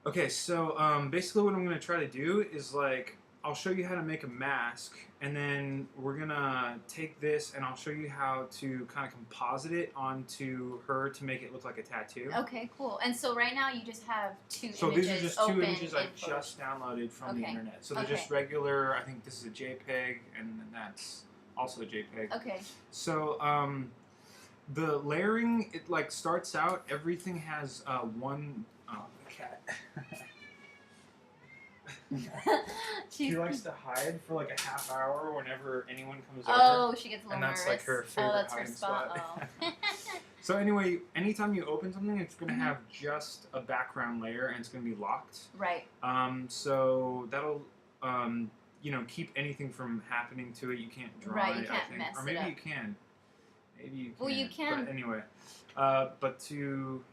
Okay, so basically what I'm going to try to do is like I'll show you how to make a mask, and then we're going to take this and I'll show you how to kind of composite it onto her to make it look like a tattoo. Okay, cool. And so right now you just have two So these are images just two open images I in Photoshop. just downloaded from the Okay. internet. So they're Okay. just regular, I think this is a JPEG, and then that's also a JPEG. Okay. So the layering, it like starts out, everything has one, oh, the cat. She likes to hide for like a half hour whenever anyone comes over. Oh, she gets a little and that's nervous. like her favorite that's hiding her spot. spot. Oh. So anyway, anytime you open something, it's going to have just a background layer and it's going to be locked. Right. So that'll keep anything from happening to it. You can't draw Right, it, you can't I think. mess Or maybe it up. you can. Maybe you can. Well, you can. But anyway, but to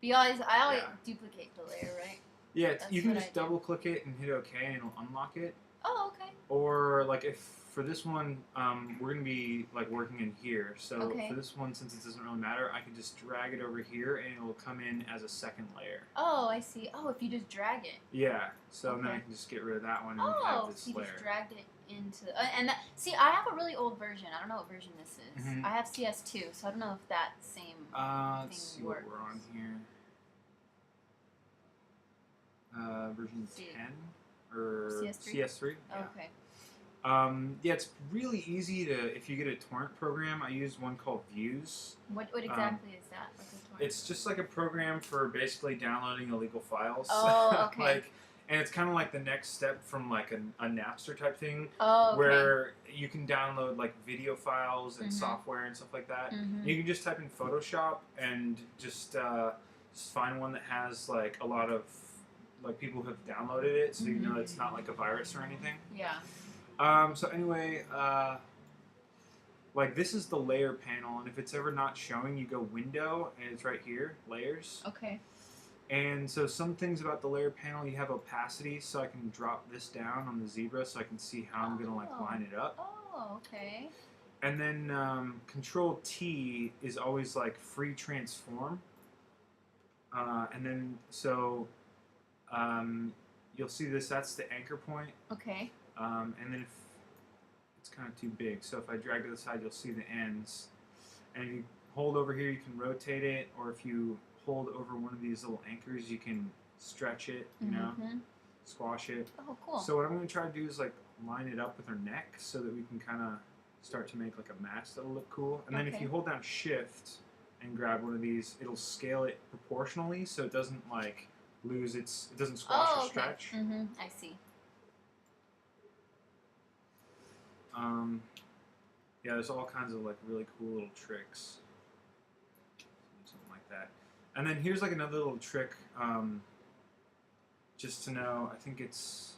I always Yeah. duplicate the layer, right? yeah, That's you can what just I do. double click it and hit OK and it'll unlock it. Oh, okay. Or like if for this one, we're gonna be like working in here. So Okay. for this one, since it doesn't really matter, I can just drag it over here and it will come in as a second layer. Oh, I see. Oh, if you just drag it. Yeah. So then I Okay. can just get rid of that one and Oh, have this so you layer. just dragged it into and that. See, I have a really old version. I don't know what version this is. Mhm. I have CS2, so I don't know if that same Let's thing see works. what we're on here. Version See. 10 or CS3? CS3. Yeah. Okay. Yeah, it's really easy to, if you get a torrent program, I use one called Views. What exactly is that? What's a torrent? It's just like a program for basically downloading illegal files. Oh, okay. And it's kind of like the next step from like a Napster type thing, Oh, okay. where you can download like video files and Mhm. software and stuff like that. Mhm. You can just type in Photoshop and just find one that has like a lot of like people who have downloaded it, so you know it's not like a virus or anything. Yeah. So anyway, like this is the layer panel, and if it's ever not showing, you go Window, and it's right here, Layers. Okay. And so some things about the layer panel, you have opacity, so I can drop this down on the zebra so I can see how I'm going to like Oh. line it up. Oh, okay. And then Control T is always like free transform. And then so you'll see this, that's the anchor point. Okay. And then if it's kind of too big, so if I drag to the side, you'll see the ends. And if you hold over here, you can rotate it, or if you hold over one of these little anchors, you can stretch it, squash it. Oh, cool. So what I'm going to try to do is like line it up with her neck so that we can kind of start to make like a mask that'll look cool. And then if Okay. you hold down Shift and grab one of these, it'll scale it proportionally so it doesn't like lose its, it doesn't squash or stretch. I see. Yeah, there's all kinds of like really cool little tricks. Something like that. And then here's like another little trick, just to know, I think it's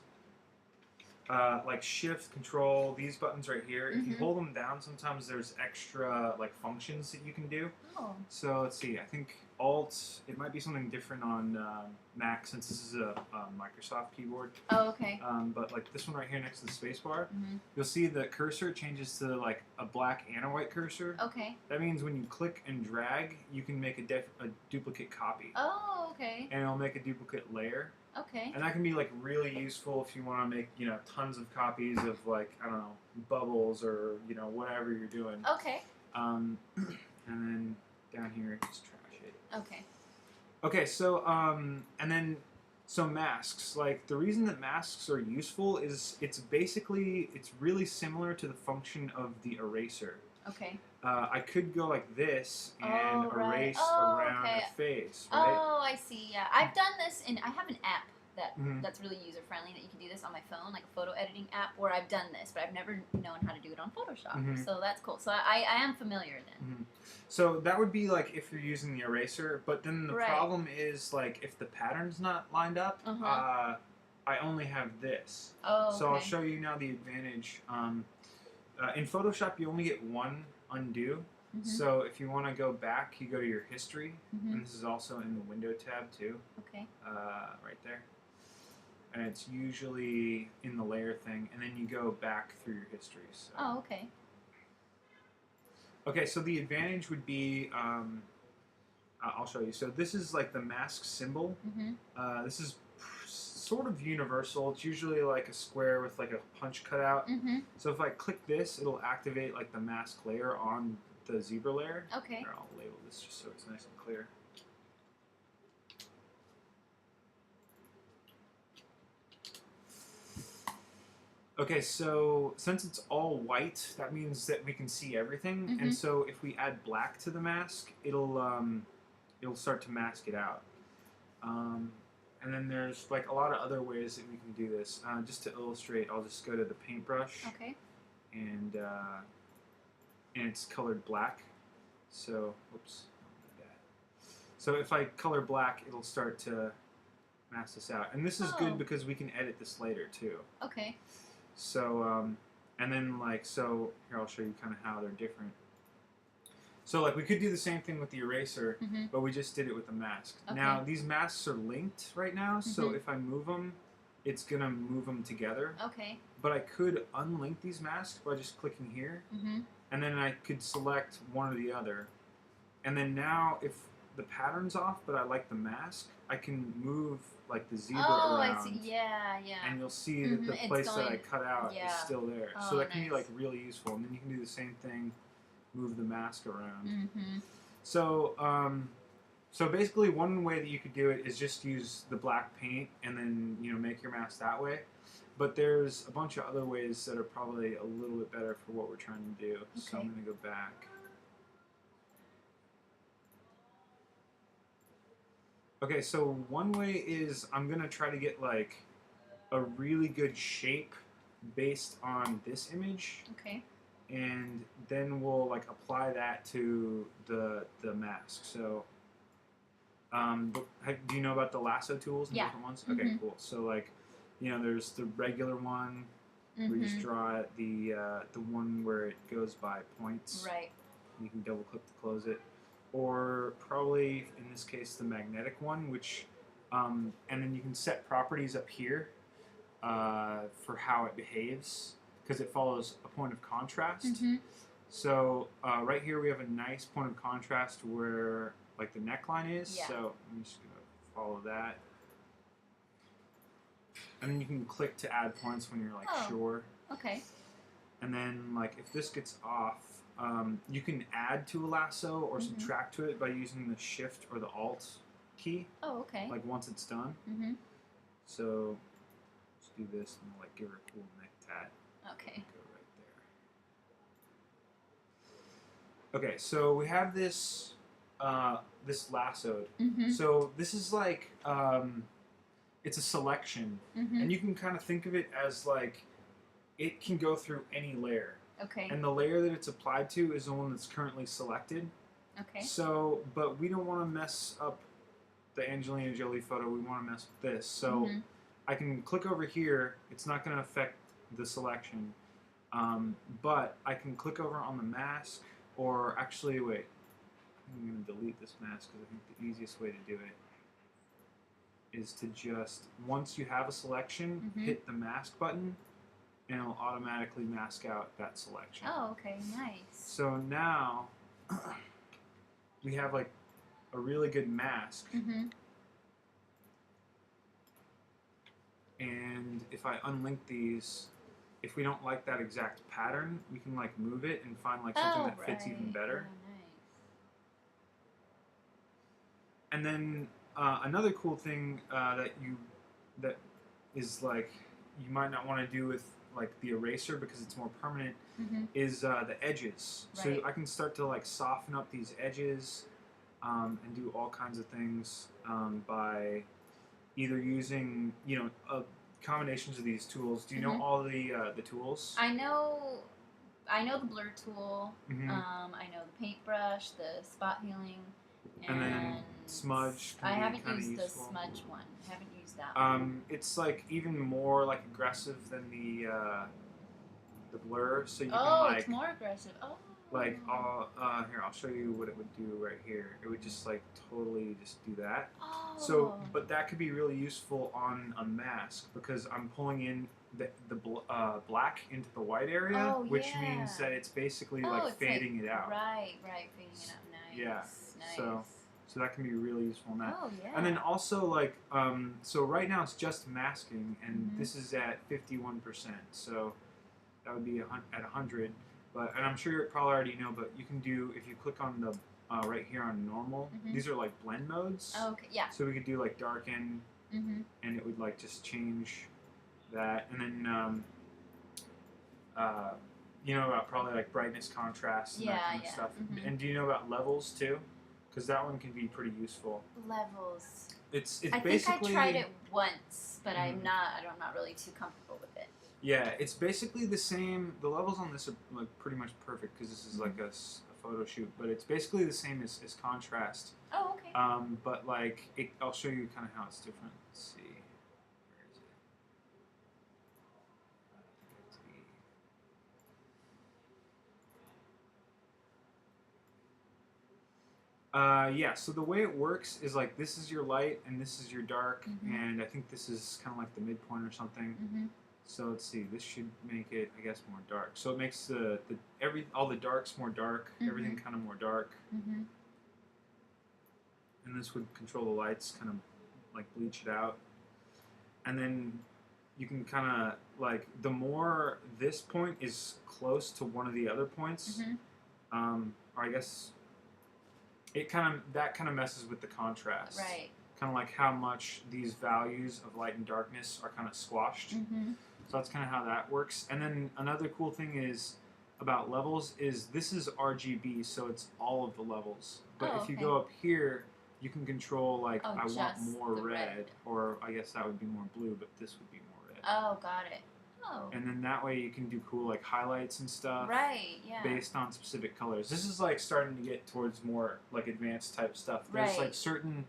like Shift, Control, these buttons right here. If you hold them down, sometimes there's extra like functions that you can do. Oh. So let's see, I think Alt, it might be something different on Mac since this is a Microsoft keyboard. Oh, okay. But like this one right here next to the spacebar, you'll see the cursor changes to like a black and a white cursor. Okay. That means when you click and drag, you can make a duplicate copy. Oh, okay. And it'll make a duplicate layer. Okay. And that can be like really useful if you want to make, tons of copies of like, I don't know, bubbles or, whatever you're doing. Okay. And then down here, just trash it. Okay. Okay, so, and then, so masks. Like, the reason that masks are useful is it's really similar to the function of the eraser. Okay. I could go like this and erase Oh, around okay. a face, right? Oh, I see. Yeah, I've done this, and I have an app Mhm. that's really user friendly that you can do this on my phone, like a photo editing app, where I've done this, but I've never known how to do it on Photoshop. Mhm. So that's cool. So I am familiar then. So that would be like if you're using the eraser, but then the Right. problem is like if the pattern's not lined up, I only have this. Oh, So I'll okay. show you now the advantage. In Photoshop, you only get one undo. So if you want to go back, you go to your history, and this is also in the window tab too, Okay. right there. And it's usually in the layer thing, and then you go back through your history. So. Oh, okay. Okay, so the advantage would be I'll show you. So this is like the mask symbol. Mm-hmm. This is sort of universal. It's usually like a square with like a punch cut out. Mm-hmm. So if I click this, it'll activate like the mask layer on the zebra layer. Okay. Here, I'll label this just so it's nice and clear. Okay, so since it's all white, that means that we can see everything. Mm-hmm. And so if we add black to the mask, it'll start to mask it out. And then there's like a lot of other ways that we can do this. Just to illustrate, I'll just go to the paintbrush. Okay. And it's colored black. So, oops, don't need that. So if I color black, it'll start to mask this out. And this is Oh. good because we can edit this later too. Okay. So, and then like, so here I'll show you kind of how they're different. So like we could do the same thing with the eraser, Mm-hmm. but we just did it with the mask. Okay. Now these masks are linked right now, so Mhm. if I move them, it's gonna move them together. Okay. But I could unlink these masks by just clicking here, Mm-hmm. and then I could select one or the other. And then now if the pattern's off, but I like the mask, I can move like the zebra Oh, around. I see. Yeah, yeah. And you'll see that the Mhm, it's place that I going- cut out is yeah. still there. Oh, So that can be nice. like really useful. And then you can do the same thing, move the mask around. Mm-hmm. So, so basically, one way that you could do it is just use the black paint and then make your mask that way. But there's a bunch of other ways that are probably a little bit better for what we're trying to do. So Okay. I'm gonna go back. Okay, so one way is I'm gonna try to get like a really good shape based on this image, Okay. and then we'll like apply that to the mask. So, do you know about the lasso tools and Yeah. different ones? Okay, Mhm. cool. So like, there's the regular one where you just Mm-hmm. draw the one where it goes by points. Right. You can double click to close it, or probably in this case the magnetic one, which and then you can set properties up here for how it behaves because it follows a point of contrast. Mm-hmm. So right here we have a nice point of contrast where like the neckline is. Yeah. So I'm just gonna follow that, and then you can click to add points when you're like Oh. sure. Okay. And then, like, if this gets off, you can add to a lasso or Mhm. subtract to it by using the Shift or the Alt key, Oh, okay. like, once it's done. Mm-hmm. So, let's do this and, like, give her a cool neck tat. Okay. Go right there. Okay, so we have this, this lassoed. Mm-hmm. So, this is, like, it's a selection. Mm-hmm. And you can kind of think of it as, like, it can go through any layer. Okay. And the layer that it's applied to is the one that's currently selected. Okay. So, but we don't want to mess up the Angelina Jolie photo. We want to mess with this. So Mhm. I can click over here. It's not going to affect the selection. But I can click over on the mask, or actually, wait. I'm going to delete this mask because I think the easiest way to do it is to just, once you have a selection, Mhm. hit the mask button, and it'll automatically mask out that selection. Oh, okay. Nice. So now we have like a really good mask, Mm-hmm. and if I unlink these, if we don't like that exact pattern, we can like move it and find like something that fits even better. Oh, nice. And then another cool thing that is like you might not want to do with like the eraser because it's more permanent Mm-hmm. is the edges. So Right. I can start to like soften up these edges and do all kinds of things by either using combinations of these tools. Do you know Mhm. all the tools? I know the blur tool. Mhm. I know the paintbrush, the spot healing, And then smudge can I be haven't kinda used the useful. smudge one. I haven't used that one. It's like even more like aggressive than the blur, so you Oh, can like it's more aggressive. Oh. here I'll show you what it would do right here. It would just like totally just do that. Oh. So, but that could be really useful on a mask because I'm pulling in the black into the white area, Oh, which yeah. means that it's basically Oh, like it's fading it out. Right, fading it out. Nice. Yeah, Nice. so- So that can be really useful in that. Oh yeah. And then also like so right now it's just masking, and Mhm. this is at 51%. So that would be at 100. But and I'm sure you probably already know, but you can do if you click on the right here on normal. Mhm. These are like blend modes. Oh, okay. Yeah. So we could do like darken, Mhm. and it would like just change that, and then you know about probably like brightness, contrast, and that Yeah, kind of yeah. stuff. Mhm. And do you know about levels too? Because that one can be pretty useful. Levels. It's I think basically I tried it once, but I'm Mhm. not really too comfortable with it. Yeah, it's basically the same. The levels on this are like pretty much perfect because this is like a photo shoot, but it's basically the same as contrast. Oh, okay. But like I'll show you kind of how it's different. Let's see. Where is it? Let's see. Yeah, so the way it works is like this is your light and this is your dark, Mhm. and I think this is kind of like the midpoint or something. Mhm. So let's see, this should make it, I guess, more dark. So it makes the all the darks more dark, everything kind of more dark, Mhm. and this would control the lights, kind of like bleach it out, and then you can kind of like the more this point is close to one of the other points, Mhm. or I guess it kind of messes with the contrast. Right. Kind of like how much these values of light and darkness are kind of squashed. Mhm. So that's kind of how that works. And then another cool thing is about levels is this is RGB, so it's all of the levels. But Oh, if you okay. go up here, you can control like Oh, I want just more the red, red. or I guess that would be more blue, but this would be more red. Oh, got it. Oh. And then that way you can do cool like highlights and stuff. Right. Yeah. Based on specific colors. This is like starting to get towards more like advanced type stuff. There's Right. like certain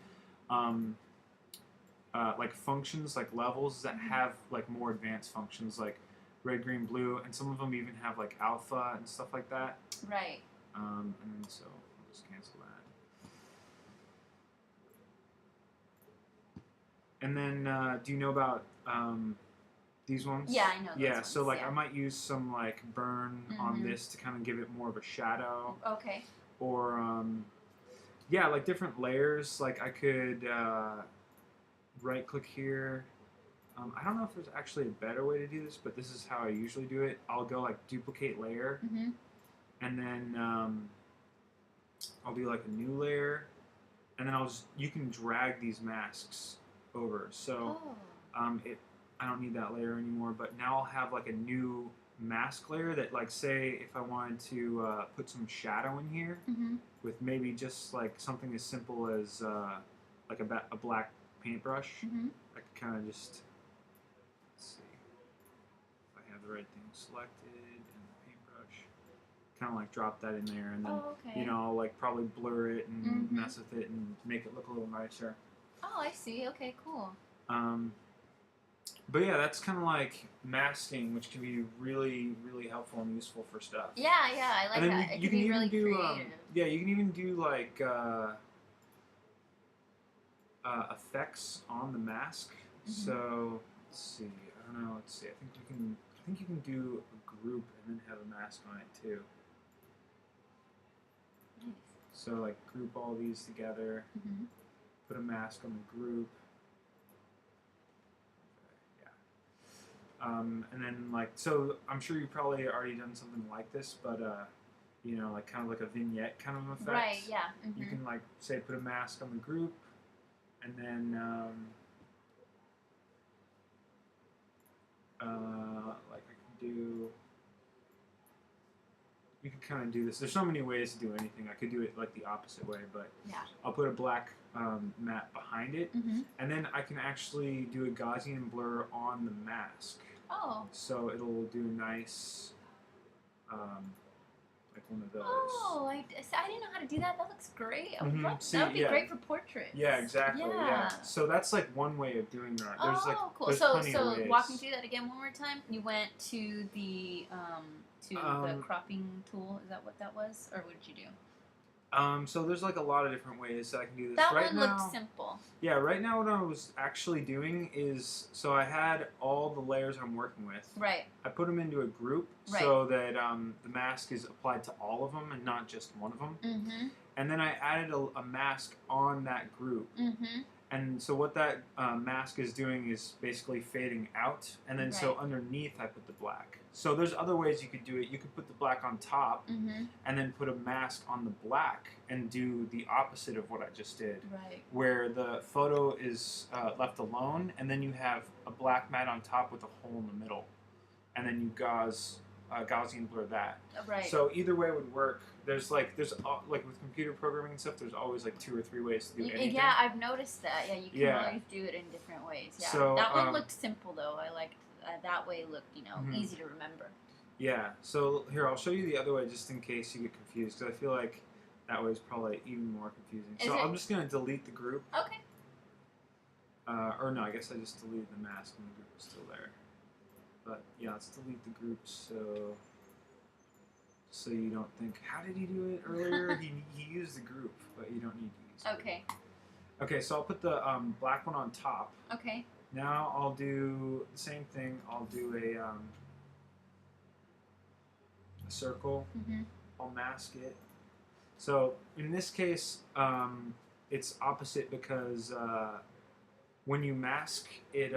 like functions, like levels that have like more advanced functions, like red, green, blue, and some of them even have like alpha and stuff like that. Right. And then so I'll just cancel that. And then do you know about these ones? Yeah, I know those Yeah, so ones, like yeah. I might use some like burn on Mhm. this to kind of give it more of a shadow, Okay. or yeah, like different layers. Like I could right click here. I don't know if there's actually a better way to do this, but this is how I usually do it. I'll go like duplicate layer, Mhm. and then I'll do like a new layer, and then you can drag these masks over. So Oh. I don't need that layer anymore, but now I'll have like a new mask layer that, like, say if I wanted to put some shadow in here Mhm. with maybe just like something as simple as like a black paintbrush. Mhm. I could kind of just, let's see if I have the right thing selected and the paintbrush, kind of like drop that in there, and then Oh, okay. you know, I'll like probably blur it and Mhm. mess with it and make it look a little nicer. Oh, I see. Okay, cool. But yeah, that's kind of like masking, which can be really, really helpful and useful for stuff. Yeah, I like And then that. It you can be even really do, creative. yeah, you can even do like effects on the mask. Mhm. So let's see. I don't know. Let's see. I think you can do a group and then have a mask on it too. Nice. So like group all these together, Mhm. put a mask on the group. And then like, so I'm sure you've probably already done something like this, but you know, like kind of like a vignette kind of effect. Right. Yeah. You Mhm. can like say put a mask on the group, and then like I can do. You can kind of do this. There's so many ways to do anything. I could do it like the opposite way, but Yeah. I'll put a black matte behind it, Mhm. and then I can actually do a Gaussian blur on the mask. Oh. So it'll do nice, like one of those. Oh, I didn't know how to do that. That looks great. I would Mhm. love, See, that would be yeah. great for portraits. Yeah, exactly. Yeah. Yeah. So that's like one way of doing that. There's Oh, like cool. there's So, plenty of so ways. walk me through that again one more time. You went to the cropping tool. Is that what that was, or what did you do? So there's like a lot of different ways that I can do this. That right one now, looked simple. Yeah, right now what I was actually doing is, so I had all the layers I'm working with. Right. I put them into a group Right. so that the mask is applied to all of them and not just one of them. Mm-hmm. and then I added a mask on that group. Mm-hmm. And so what that mask is doing is basically fading out, and then so underneath I put the black. So there's other ways you could do it. You could put the black on top, and then put a mask on the black, and do the opposite of what I just did. Right. Where the photo is left alone, and then you have a black mat on top with a hole in the middle, and then you Gaussian blur that. Right. So either way would work. There's like with computer programming and stuff. There's always like 2 or 3 ways to do anything. Yeah, I've noticed that. Yeah, you can always do it in different ways. Yeah. So, that one looked simple though. I liked that way. It looked easy to remember. Yeah. So here I'll show you the other way just in case you get confused, because I feel like that way is probably even more confusing. So I'm just gonna delete the group. Okay. Or no, I guess I just deleted the mask and the group is still there. But yeah, let's delete the group so you don't think, how did he do it earlier? he used the group, but you don't need to use it. Okay. Okay, so I'll put the black one on top. Okay. Now I'll do the same thing. I'll do a circle. I'll mask it. So in this case, it's opposite because when you mask it,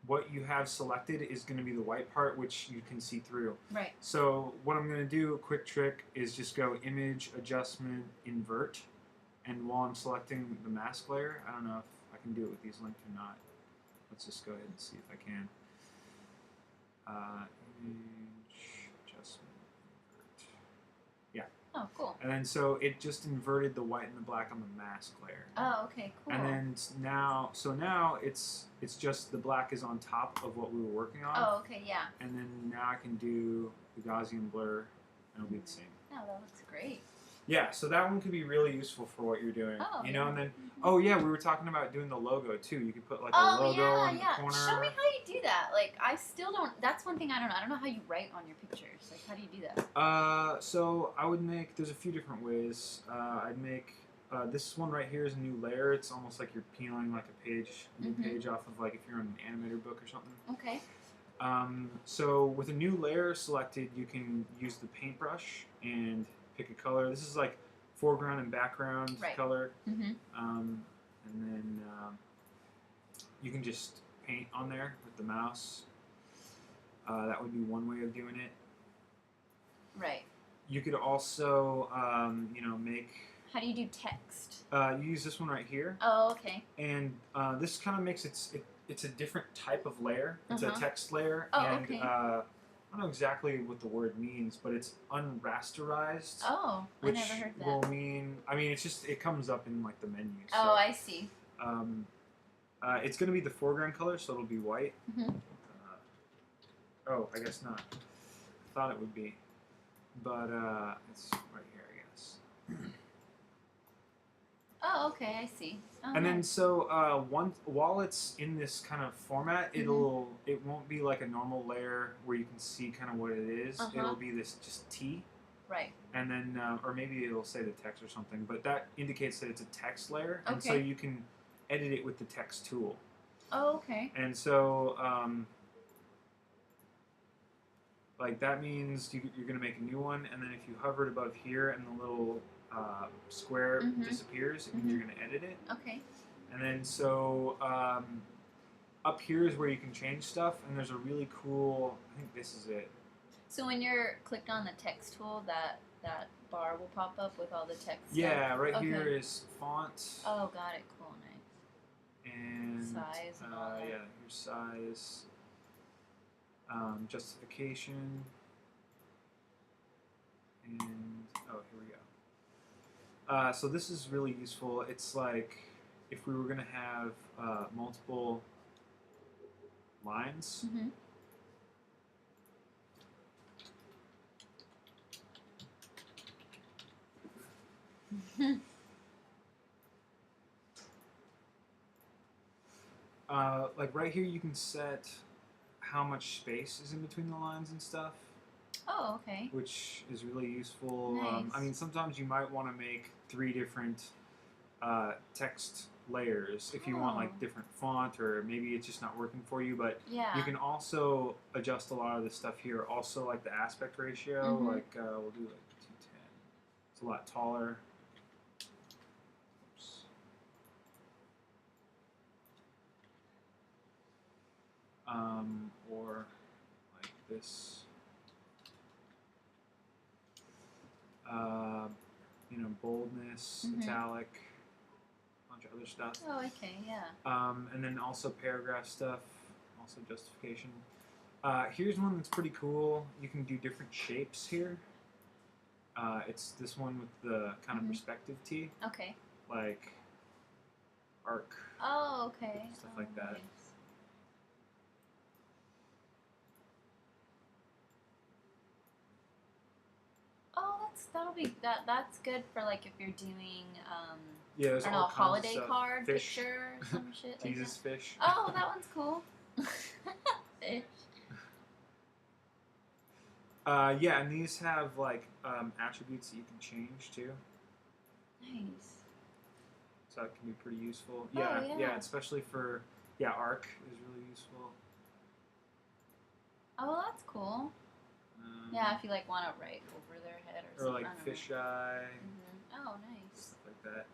what you have selected is going to be the white part, which you can see through. Right. So what I'm going to do, a quick trick, is just go Image, Adjustment, Invert. And while I'm selecting the mask layer, I don't know if I can do it with these linked or not. Let's just go ahead and see if I can. Image, Adjustment, Invert. Yeah. Oh, cool. And then so it just inverted the white and the black on the mask layer. Oh, okay, cool. And then now it's just the black is on top of what we were working on. Oh, okay, yeah. And then now I can do the Gaussian blur, and it'll be the same. Oh, that looks great. Yeah, so that one could be really useful for what you're doing. Oh, you know, and then we were talking about doing the logo too. You could put like a logo in the corner. Show me how you do that. Like, I still don't. That's one thing I don't know. I don't know how you write on your pictures. Like, how do you do that? So I would make. There's a few different ways. I'd make. This one right here is a new layer. It's almost like you're peeling like a new page off of like if you're in an animator book or something. Okay. So with a new layer selected, you can use the paintbrush and pick a color. This is like foreground and background color. And then you can just paint on there with the mouse. That would be one way of doing it. Right. You could also, make... How do you do text? You use this one right here. Oh, okay. And this kind of makes it's a different type of layer. It's a text layer. Oh, and, okay. I don't know exactly what the word means, but it's unrasterized. Oh, which I never heard that. Will mean, it comes up in like the menu. So, oh, I see. It's going to be the foreground color, so it'll be white. Oh, I guess not. I thought it would be, but it's right here, I guess. Oh, okay, I see. Oh, and then so while it's in this kind of format, it won't be like a normal layer where you can see kind of what it is. It'll be this just T. Right. And then, or maybe it'll say the text or something, but that indicates that it's a text layer, and so you can edit it with the text tool. Oh, okay. And so, like that means you're going to make a new one, and then if you hover it above here and the little square disappears, it means you're going to edit it. Okay. And then so up here is where you can change stuff, and there's a really cool, I think this is it. So when you're clicked on the text tool, that bar will pop up with all the text Yeah, stuff? right here is font. Oh, got it. Cool, nice. And size and all that. Yeah, here's size. Justification. And, here we go. So this is really useful. It's like if we were going to have multiple lines. Like right here you can set how much space is in between the lines and stuff. Oh, okay. Which is really useful. Nice. Sometimes you might want to make 3 different text layers if you want like different font, or maybe it's just not working for you, but you can also adjust a lot of this stuff here. Also like the aspect ratio, like we'll do like 210. It's a lot taller. Oops. Or like this. You know, boldness, italic, a bunch of other stuff. Oh, okay, yeah. And then also paragraph stuff, also justification. Here's one that's pretty cool. You can do different shapes here. It's this one with the kind of perspective T. Okay. Like arc. Oh, okay. Stuff like that. Nice. Oh, that's good for like if you're doing Yeah, there's I don't know, all a kinds holiday of stuff. card Fish. picture or some shit. Like Jesus that. fish. Oh, that one's cool. Fish. Yeah, and these have like attributes that you can change too. Nice. So that can be pretty useful. Oh, yeah. Especially for arc is really useful. Oh, well, that's cool. Yeah, if you like want to write over their head or something. Or like fisheye. Oh, nice. Stuff like that.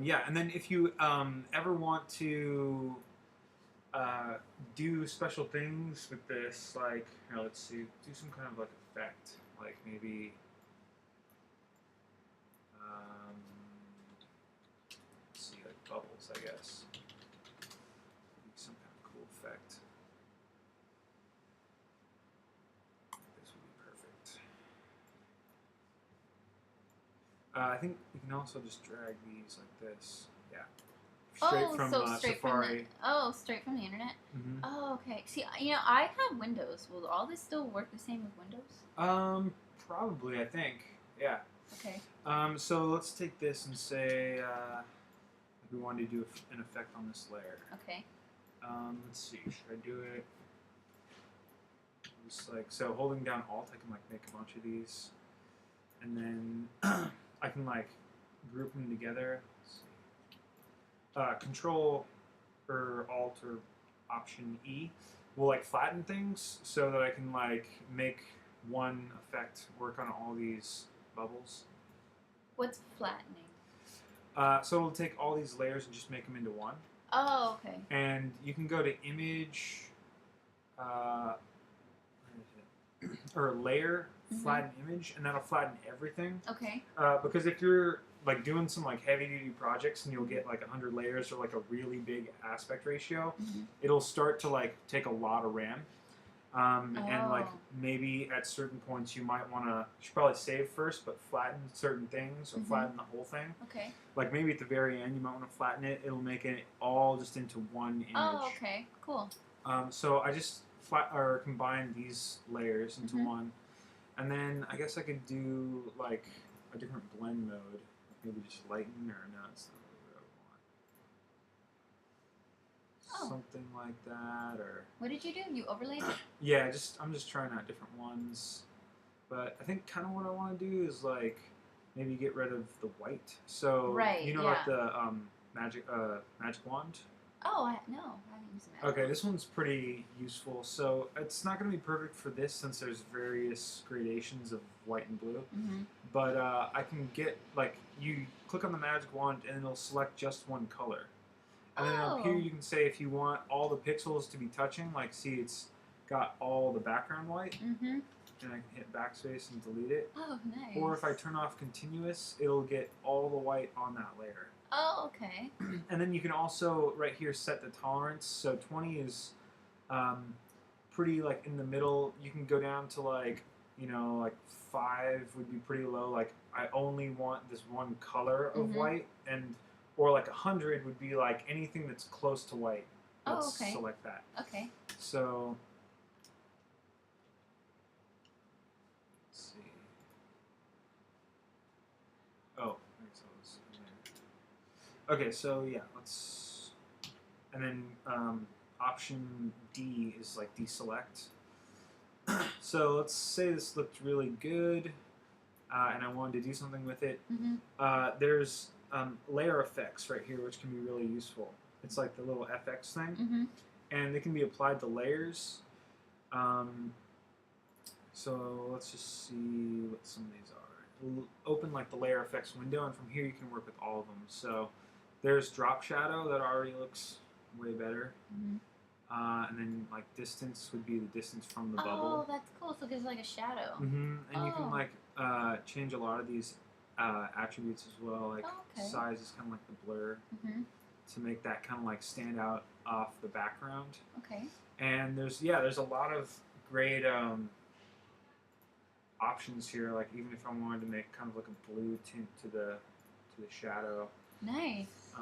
Yeah, and then if you ever want to do special things with this, like here, let's see, do some kind of like effect, like maybe let's see, like bubbles, I guess. Some kind of cool effect. This would be perfect. I think you can also just drag these like this. Yeah. Straight from Safari. Straight from the internet? Mm-hmm. Oh, okay. See, you know, I have Windows. Will all this still work the same with Windows? Probably, I think. Yeah. Okay. So let's take this and say we wanted to do an effect on this layer. Okay. Let's see. Should I do it? Just like so, holding down Alt, I can like make a bunch of these, and then I can like group them together. Control or Alt or Option E will like flatten things so that I can like make one effect work on all these bubbles. What's flattening? So it'll take all these layers and just make them into one. Oh, okay. And you can go to Image, where is it? Or Layer, Flatten Image, and that'll flatten everything. Okay. Because if you're like doing some like heavy duty projects and you'll get like 100 layers or like a really big aspect ratio, it'll start to like take a lot of RAM. And like maybe at certain points you might want to, you should probably save first, but flatten certain things or flatten the whole thing. Okay. Like maybe at the very end you might want to flatten it. It'll make it all just into one image. Oh, okay. Cool. So I just combine these layers into one, and then I guess I could do like a different blend mode. Maybe just lighten or no, it's not really what I want. Something like that, or what did you do? You overlaid it? Yeah, I'm just trying out different ones. But I think kind of what I want to do is like maybe get rid of the white. So like the magic wand. Oh, no, I haven't used it. Okay, this one's pretty useful. So it's not going to be perfect for this since there's various gradations of white and blue. But I can get, like, you click on the magic wand and it'll select just one color. And then up here you can say if you want all the pixels to be touching, like see it's got all the background white. And I can hit backspace and delete it. Oh, nice. Or if I turn off continuous, it'll get all the white on that layer. Oh, okay. And then you can also, right here, set the tolerance. So 20 is pretty, like, in the middle. You can go down to, like, you know, like 5 would be pretty low. Like, I only want this one color of white. Or, like, 100 would be, like, anything that's close to white. Let's select that. Okay. So, let's see. Oh. Okay, so yeah, let's, and then option D is like deselect. So let's say this looked really good, and I wanted to do something with it. There's layer effects right here, which can be really useful. It's like the little FX thing, and they can be applied to layers. So let's just see what some of these are. Open like the layer effects window, and from here you can work with all of them. So there's drop shadow that already looks way better. Mm-hmm. And then like distance would be the distance from the bubble. Oh, that's cool. So it gives like a shadow. Mm-hmm. And you can Oh. like change a lot of these attributes as well. Like size is kind of like the blur Mm-hmm. to make that kind of like stand out off the background. Okay. And there's a lot of great options here. Like even if I wanted to make kind of like a blue tint to the shadow. Nice.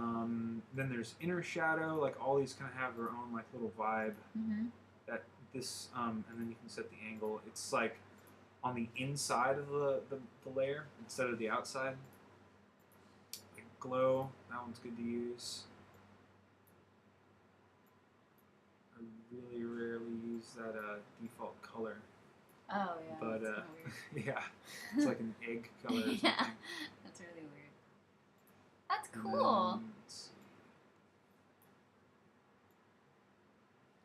Then there's inner shadow. Like all these kind of have their own like little vibe. Mm-hmm. That this and then you can set the angle. It's like on the inside of the layer instead of the outside. Like glow, that one's good to use. I really rarely use that default color. Oh yeah. But weird. yeah, it's like an egg color. Or something. Yeah, that's really weird. That's cool. Let's see.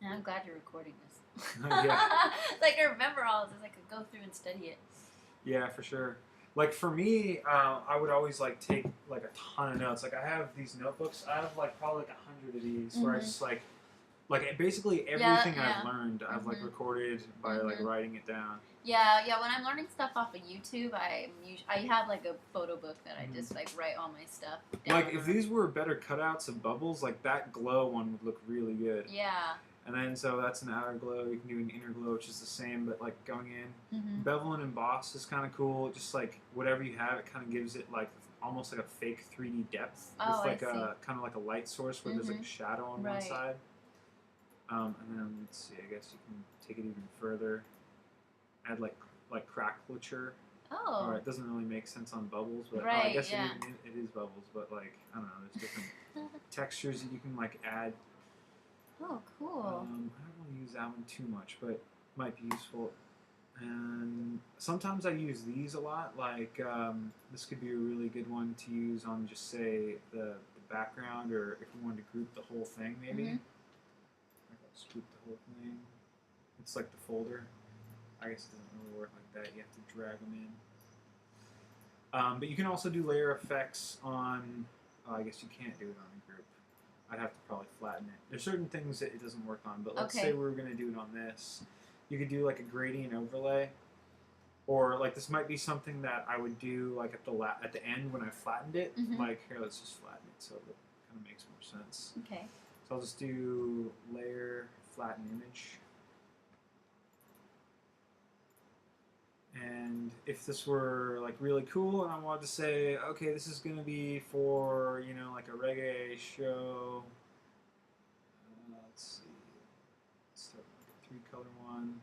And I'm glad you're recording this. Yeah. Like I remember all of this. I could go through and study it. Yeah, for sure. Like for me, I would always like take like a ton of notes. Like I have these notebooks. I have like probably like 100 of these where I just like basically everything I've learned, I've like recorded by like writing it down. Yeah. When I'm learning stuff off of YouTube, I have like a photo book that I just like write all my stuff down. Like if these were better cutouts of bubbles, like that glow one would look really good. Yeah. And then so that's an outer glow. You can do an inner glow, which is the same, but like going in. Mm-hmm. Bevel and emboss is kind of cool. Just like whatever you have, it kind of gives it like almost like a fake 3D depth. Oh, with like I see. a kind of like a light source where there's like a shadow on one side. And then let's see. I guess you can take it even further. Add like cracklature. Oh. Or it doesn't really make sense on bubbles, but I guess it is bubbles. But like I don't know, there's different textures that you can like add. Oh, cool. I don't want to use that one too much, but might be useful. And sometimes I use these a lot. Like this could be a really good one to use on just say the background, or if we wanted to group the whole thing, maybe. Mm-hmm. Just group the whole thing. It's like the folder. I guess it doesn't really work like that. You have to drag them in. But you can also do layer effects on. I guess you can't do it on a group. I'd have to probably flatten it. There's certain things that it doesn't work on, but let's say we were going to do it on this. You could do like a gradient overlay, or like this might be something that I would do like at the end when I flattened it. Mm-hmm. Like here, let's just flatten it so that kind of makes more sense. Okay. So I'll just do layer, flatten image. And if this were like really cool and I wanted to say, okay, this is going to be for, like a reggae show. Let's see. Let's start with a 3-color one.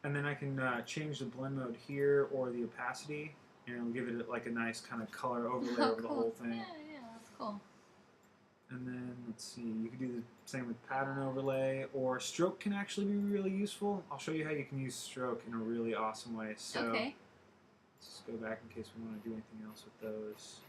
And then I can change the blend mode here or the opacity. And it'll give it like a nice kind of color overlay over the whole thing. Yeah, that's cool. And then, let's see, you can do the same with pattern overlay, or stroke can actually be really useful. I'll show you how you can use stroke in a really awesome way. So let's just go back in case we want to do anything else with those.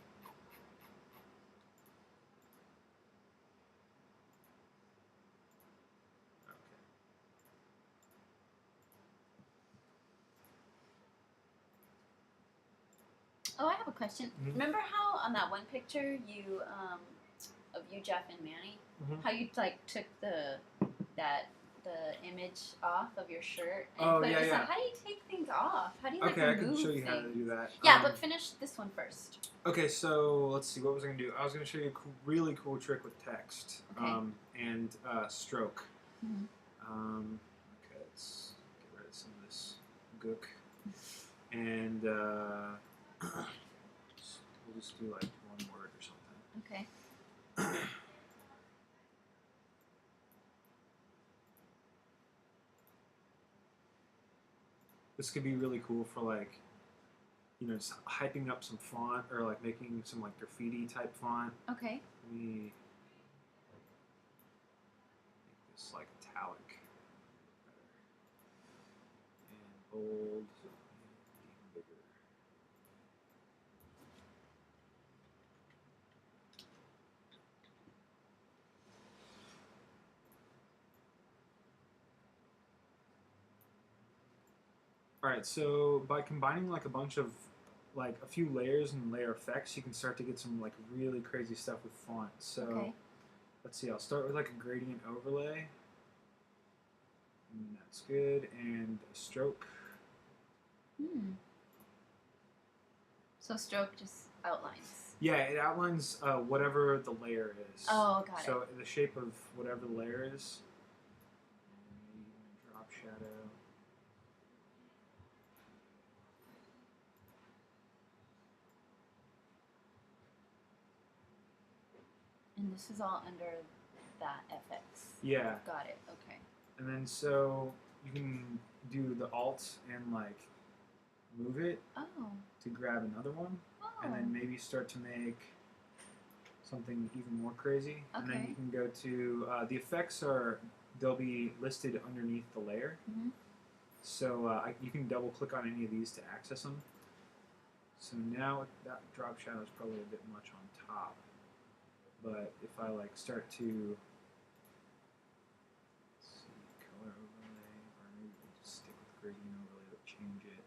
Oh, I have a question. Mm-hmm. Remember how on that one picture you of you, Jeff, and Manny, how you like took the image off of your shirt and put it yourself? How do you take things off? How do you Okay, I can show you how to do that. Yeah, but finish this one first. Okay, so let's see. What was I going to do? I was going to show you a really cool trick with text and stroke. Mm-hmm. Okay, let's get rid of some of this gook. And we'll just do like one word or something. Okay. This could be really cool for like, just hyping up some font or like making some like graffiti type font. Okay. Let me make this like italic and bold and even bigger. All right, so by combining like a bunch of like a few layers and layer effects, you can start to get some like really crazy stuff with font. So Okay. let's see, I'll start with like a gradient overlay. And that's good, and a stroke. Hmm. So stroke just outlines. Yeah, it outlines whatever the layer is. Oh, got it. So the shape of whatever the layer is. And even a drop shadow. And this is all under that FX. Yeah. Got it. Okay. And then so you can do the alt and like move it Oh. to grab another one. Oh. And then maybe start to make something even more crazy. Okay. And then you can go to the effects they'll be listed underneath the layer. Mm-hmm. So you can double click on any of these to access them. So now that drop shadow is probably a bit much on top. But if I like start to let's see, color overlay, or maybe we'll just stick with gradient overlay but change it.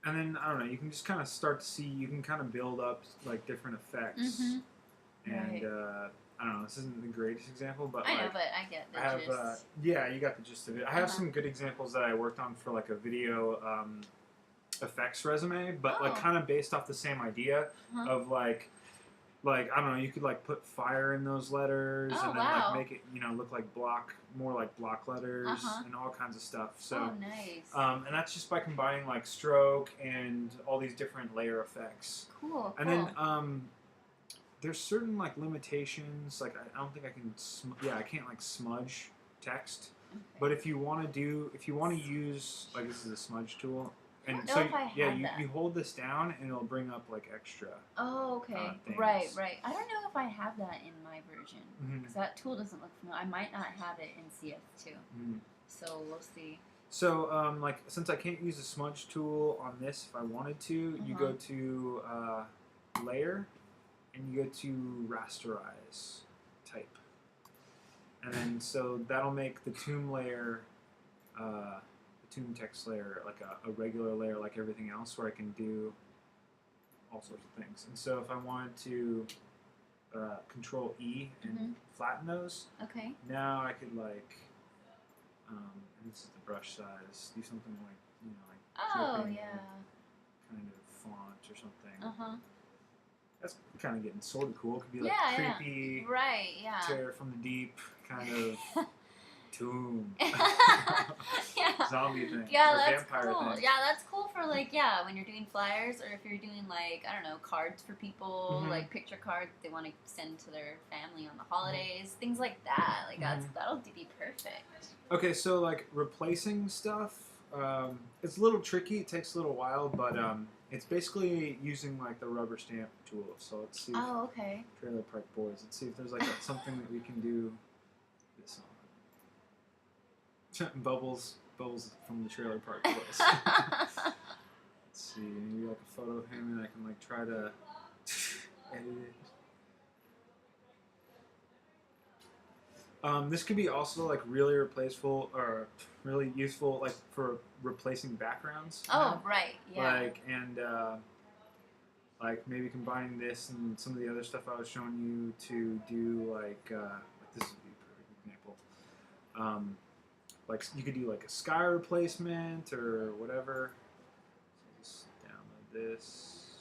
And then I don't know. You can just kind of start to see. You can kind of build up like different effects. Mm-hmm. And Right. I don't know. This isn't the greatest example, but I like know, but I get the I have. gist. Yeah, you got the gist of it. I have Uh-huh. some good examples that I worked on for like a video effects resume, but like Oh. kind of based off the same idea Uh-huh. of like I don't know, you could like put fire in those letters Oh, and then wow. like make it look like more like block letters Uh-huh. and all kinds of stuff. So Oh, nice. and that's just by combining like stroke and all these different layer effects. Cool. And then there's certain like limitations. Like I don't think I can. I can't like smudge text. Okay. But if you want to use like this is a smudge tool, I and don't know so if I had that. you hold this down and it'll bring up like extra. Oh, okay. Things. Right. I don't know if I have that in my version Mhm. because that tool doesn't look familiar. I might not have it in CS2, Mhm. so we'll see. So like since I can't use the smudge tool on this, if I wanted to, you go to layer, and you go to rasterize type, and then so that'll make the tomb layer. The tomb text layer like a regular layer like everything else where I can do all sorts of things. And so if I wanted to control E and flatten those, Okay. now I could like, and this is the brush size, do something like, like dripping kind of font or something. That's kind of getting sort of cool. It could be like creepy, right? Yeah. terror from the deep kind of tomb. Zombie thing. Yeah, or that's vampire cool. thing. Yeah, that's cool for like when you're doing flyers or if you're doing like I don't know cards for people, like picture cards they want to send to their family on the holidays, things like that. Like that'll be perfect. Okay, so like replacing stuff, it's a little tricky. It takes a little while, but it's basically using like the rubber stamp tool. So let's see. Oh, okay. Trailer Park Boys. Let's see if there's like something that we can do this on. Bubbles from the Trailer Park Boys. Let's see, maybe like a photo of him, and I can like try to edit it. This could be also like really replaceable or really useful like for replacing backgrounds. Oh, right, yeah. Like and like maybe combining this and some of the other stuff I was showing you to do like this would be a perfect example. Like you could do like a sky replacement or whatever. So just download this.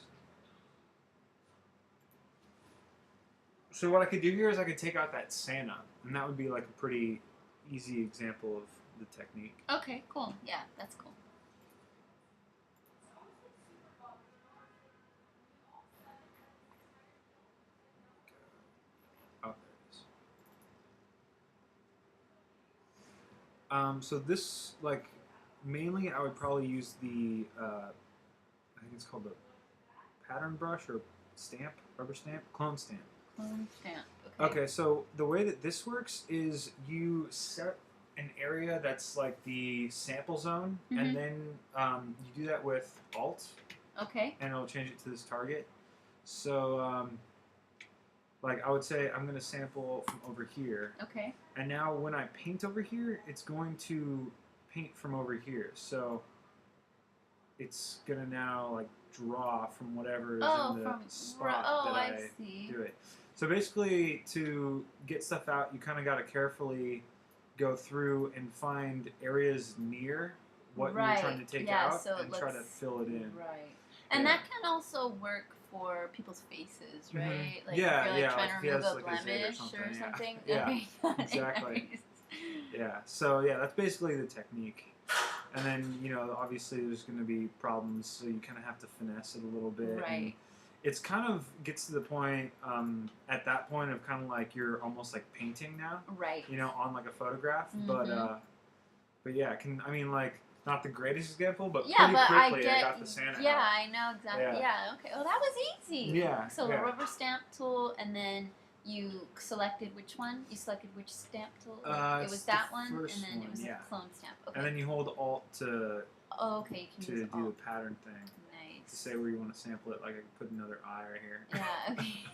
So what I could do here is I could take out that Santa, and that would be like a pretty easy example of the technique. Okay, cool. Yeah, that's cool. Oh, there it is. So this, like, mainly I would probably use the, I think it's called the pattern brush or stamp, rubber stamp, clone stamp. Clone stamp. Okay. Okay, so the way that this works is you set an area that's like the sample zone, Mhm. and then you do that with Alt, Okay. and it'll change it to this target. So, like, I would say I'm going to sample from over here. Okay. And now when I paint over here, it's going to paint from over here. So it's going to now, like, draw from whatever is in the spot that I see. do it. So basically, to get stuff out, you kind of got to carefully go through and find areas near what you're trying to take out and try to fill it in. Right. And that can also work for people's faces, right? Mm-hmm. Like yeah, if you're yeah, trying like to remove a like blemish or or something. Yeah, Okay. exactly. Yeah. So yeah, that's basically the technique. And then, you know, obviously there's going to be problems, so you kind of have to finesse it a little bit. Right. And it's kind of gets to the point, at that point of kind of like you're almost like painting now. Right. You know, on like a photograph. Mm-hmm. But yeah, I mean, like, not the greatest example, but yeah, pretty but quickly I got the Santa Yeah, out. I know exactly. Yeah. Okay. Oh, that was easy. Yeah. So yeah. the rubber stamp tool, and then you selected which one? You selected which stamp tool? It was that one, and then it was a clone stamp. Okay. And then you hold Alt to okay, you can use do Alt. the pattern thing. Nice. To say where you want to sample it, like I could put another eye right here. Yeah. Okay.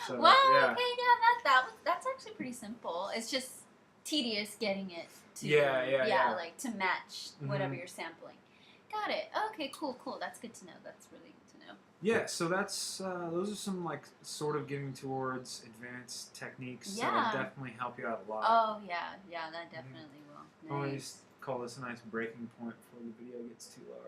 So, well, yeah. okay, yeah, that's actually pretty simple. It's just tedious getting it to like to match whatever you're sampling. Got it. Okay, cool. That's good to know. That's really good to know. Yeah, so that's those are some, like, sort of getting towards advanced techniques Yeah. that'll definitely help you out a lot. Oh yeah, that definitely will. Nice. Always call this a nice breaking point before the video gets too large.